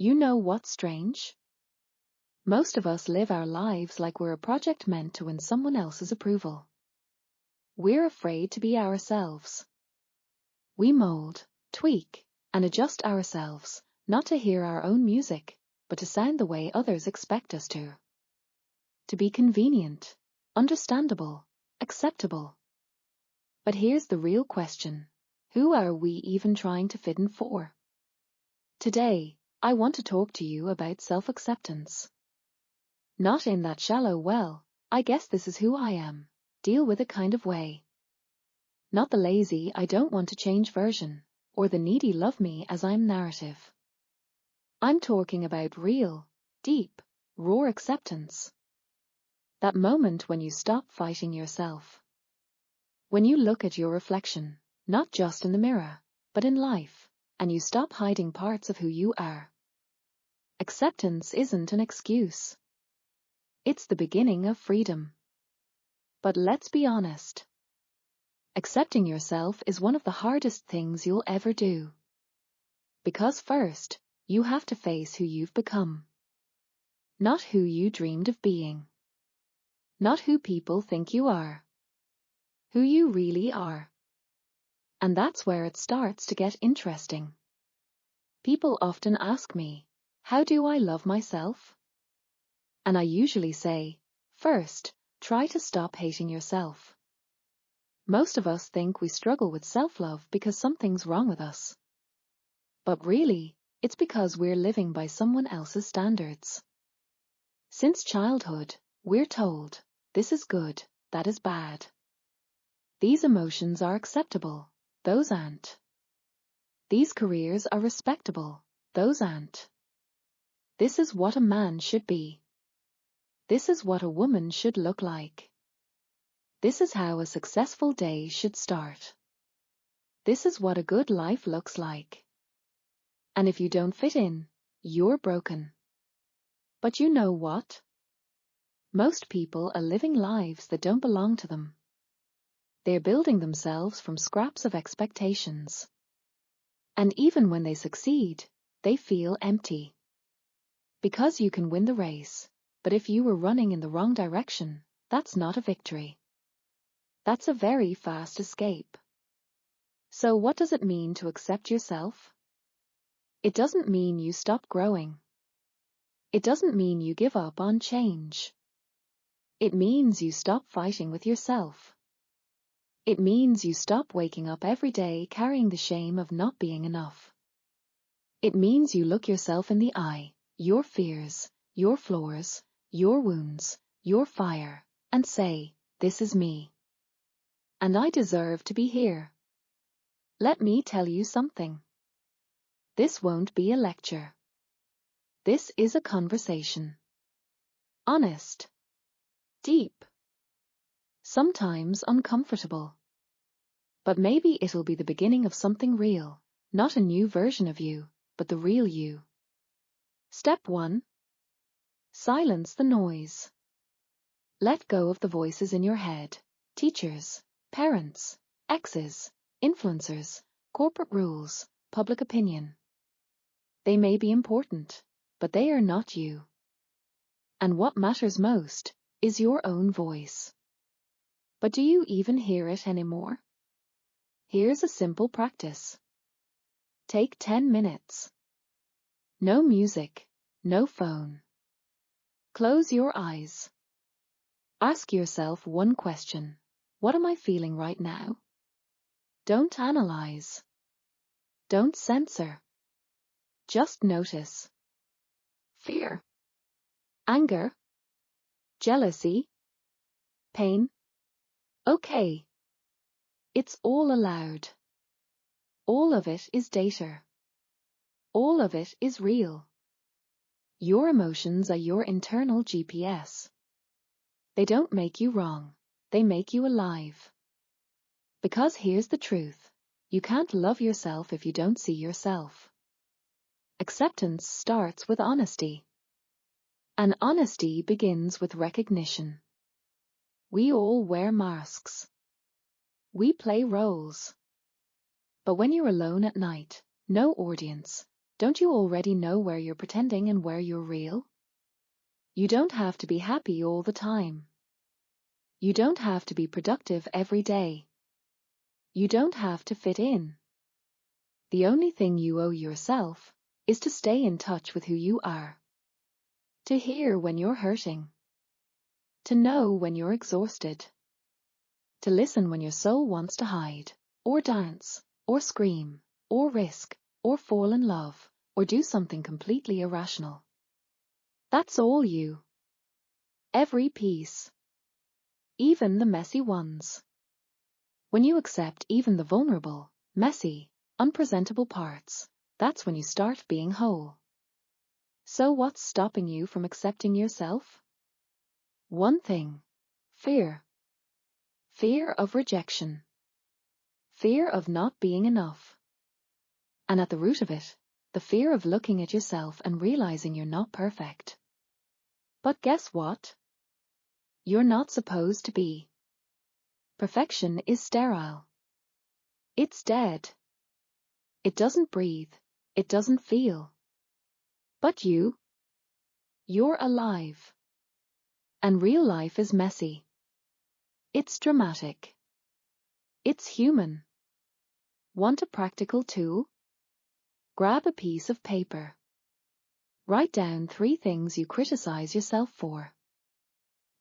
You know what's strange? Most of us live our lives like we're a project meant to win someone else's approval. We're afraid to be ourselves. We mold, tweak, and adjust ourselves, not to hear our own music, but to sound the way others expect us to. To be convenient, understandable, acceptable. But here's the real question. Who are we even trying to fit in for? Today, I want to talk to you about self-acceptance. Not in that shallow, well, I guess this is who I am, deal with it kind of way. Not the lazy, I don't want to change version, or the needy love me as I'm narrative. I'm talking about real, deep, raw acceptance. That moment when you stop fighting yourself. When you look at your reflection, not just in the mirror, but in life, and you stop hiding parts of who you are. Acceptance isn't an excuse. It's the beginning of freedom. But let's be honest. Accepting yourself is one of the hardest things you'll ever do. Because first, you have to face who you've become. Not who you dreamed of being. Not who people think you are. Who you really are. And that's where it starts to get interesting. People often ask me, how do I love myself? And I usually say, first, try to stop hating yourself. Most of us think we struggle with self-love because something's wrong with us. But really, it's because we're living by someone else's standards. Since childhood, we're told, this is good, that is bad. These emotions are acceptable, those aren't. These careers are respectable, those aren't. This is what a man should be. This is what a woman should look like. This is how a successful day should start. This is what a good life looks like. And if you don't fit in, you're broken. But you know what? Most people are living lives that don't belong to them. They're building themselves from scraps of expectations. And even when they succeed, they feel empty. Because you can win the race, but if you were running in the wrong direction, that's not a victory. That's a very fast escape. So what does it mean to accept yourself? It doesn't mean you stop growing. It doesn't mean you give up on change. It means you stop fighting with yourself. It means you stop waking up every day carrying the shame of not being enough. It means you look yourself in the eye, your fears, your flaws, your wounds, your fire, and say, this is me. And I deserve to be here. Let me tell you something. This won't be a lecture. This is a conversation. Honest. Deep. Sometimes uncomfortable. But maybe it'll be the beginning of something real, not a new version of you, but the real you. Step 1. Silence the noise. Let go of the voices in your head, teachers, parents, exes, influencers, corporate rules, public opinion. They may be important, but they are not you. And what matters most is your own voice. But do you even hear it anymore? Here's a simple practice. Take 10 minutes. No music, no phone. Close your eyes. Ask yourself one question. What am I feeling right now? Don't analyze. Don't censor. Just notice. Fear. Anger. Jealousy. Pain. Okay. It's all allowed. All of it is data. All of it is real. Your emotions are your internal GPS. They don't make you wrong. They make you alive. Because here's the truth. You can't love yourself if you don't see yourself. Acceptance starts with honesty. And honesty begins with recognition. We all wear masks. We play roles. But when you're alone at night, no audience, Don't you already know where you're pretending and where you're real? You don't have to be happy all the time. You don't have to be productive every day. You don't have to fit in. The only thing you owe yourself is to stay in touch with who you are. To hear when you're hurting. To know when you're exhausted. To listen when your soul wants to hide, or dance, or scream, or risk, or fall in love, or do something completely irrational. That's all you. Every piece. Even the messy ones. When you accept even the vulnerable, messy, unpresentable parts, that's when you start being whole. So what's stopping you from accepting yourself? One thing. Fear. Fear of rejection. Fear of not being enough. And at the root of it, the fear of looking at yourself and realizing you're not perfect. But guess what? You're not supposed to be. Perfection is sterile. It's dead. It doesn't breathe. It doesn't feel. But you're alive. And real life is messy. It's dramatic. It's human. Want a practical tool? Grab a piece of paper. Write down 3 things you criticize yourself for.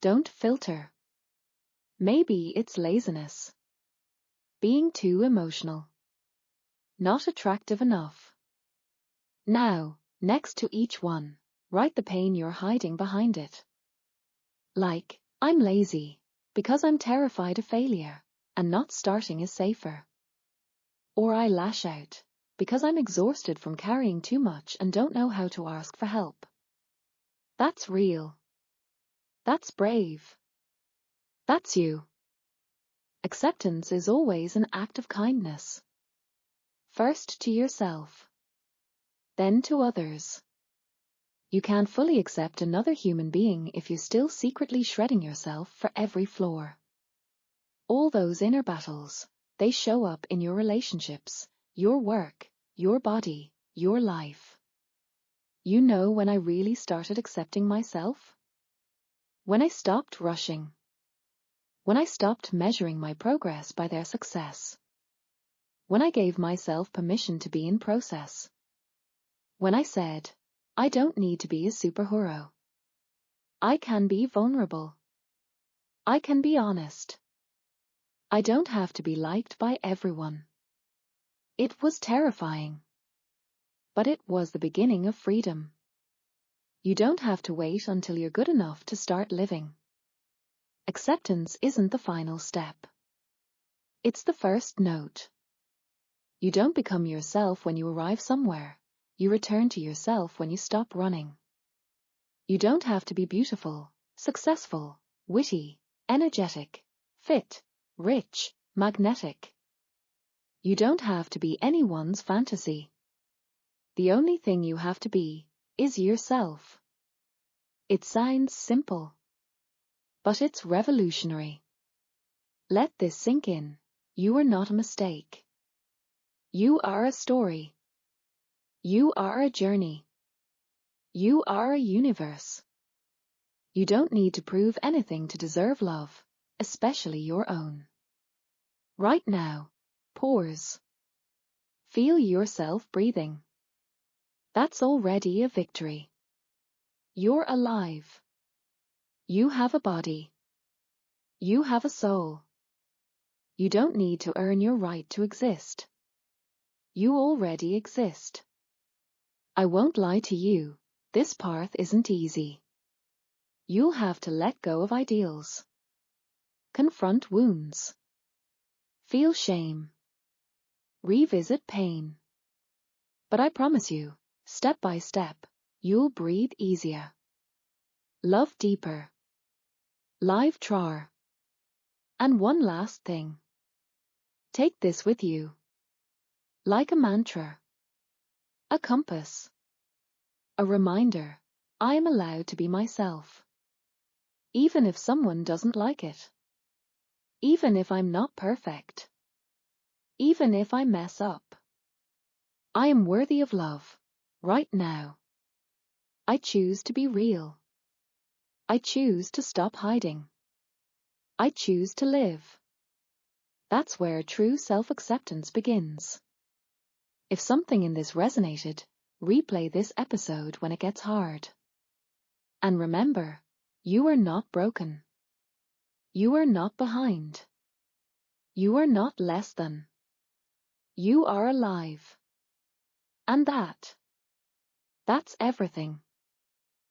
Don't filter. Maybe it's laziness. Being too emotional. Not attractive enough. Now, next to each one, write the pain you're hiding behind it. Like, I'm lazy, because I'm terrified of failure, and not starting is safer. Or I lash out, because I'm exhausted from carrying too much and don't know how to ask for help. That's real. That's brave. That's you. Acceptance is always an act of kindness. First to yourself. Then to others. You can't fully accept another human being if you're still secretly shredding yourself for every flaw. All those inner battles, they show up in your relationships, your work, your body, your life. You know when I really started accepting myself? When I stopped rushing. When I stopped measuring my progress by their success. When I gave myself permission to be in process. When I said, I don't need to be a superhero. I can be vulnerable. I can be honest. I don't have to be liked by everyone. It was terrifying. But it was the beginning of freedom. You don't have to wait until you're good enough to start living. Acceptance isn't the final step. It's the first note. You don't become yourself when you arrive somewhere. You return to yourself when you stop running. You don't have to be beautiful, successful, witty, energetic, fit, rich, magnetic. You don't have to be anyone's fantasy. The only thing you have to be is yourself. It sounds simple, but it's revolutionary. Let this sink in. You are not a mistake. You are a story. You are a journey. You are a universe. You don't need to prove anything to deserve love, especially your own. Right now, pause. Feel yourself breathing. That's already a victory. You're alive. You have a body. You have a soul. You don't need to earn your right to exist. You already exist. I won't lie to you, this path isn't easy. You'll have to let go of ideals. Confront wounds. Feel shame. Revisit pain. But I promise you, step by step, you'll breathe easier. Love deeper. Live truer. And one last thing. Take this with you. Like a mantra. A compass. A reminder, I am allowed to be myself. Even if someone doesn't like it. Even if I'm not perfect. Even if I mess up. I am worthy of love, right now. I choose to be real. I choose to stop hiding. I choose to live. That's where true self-acceptance begins. If something in this resonated, replay this episode when it gets hard. And remember, you are not broken. You are not behind. You are not less than. You are alive. And that's everything.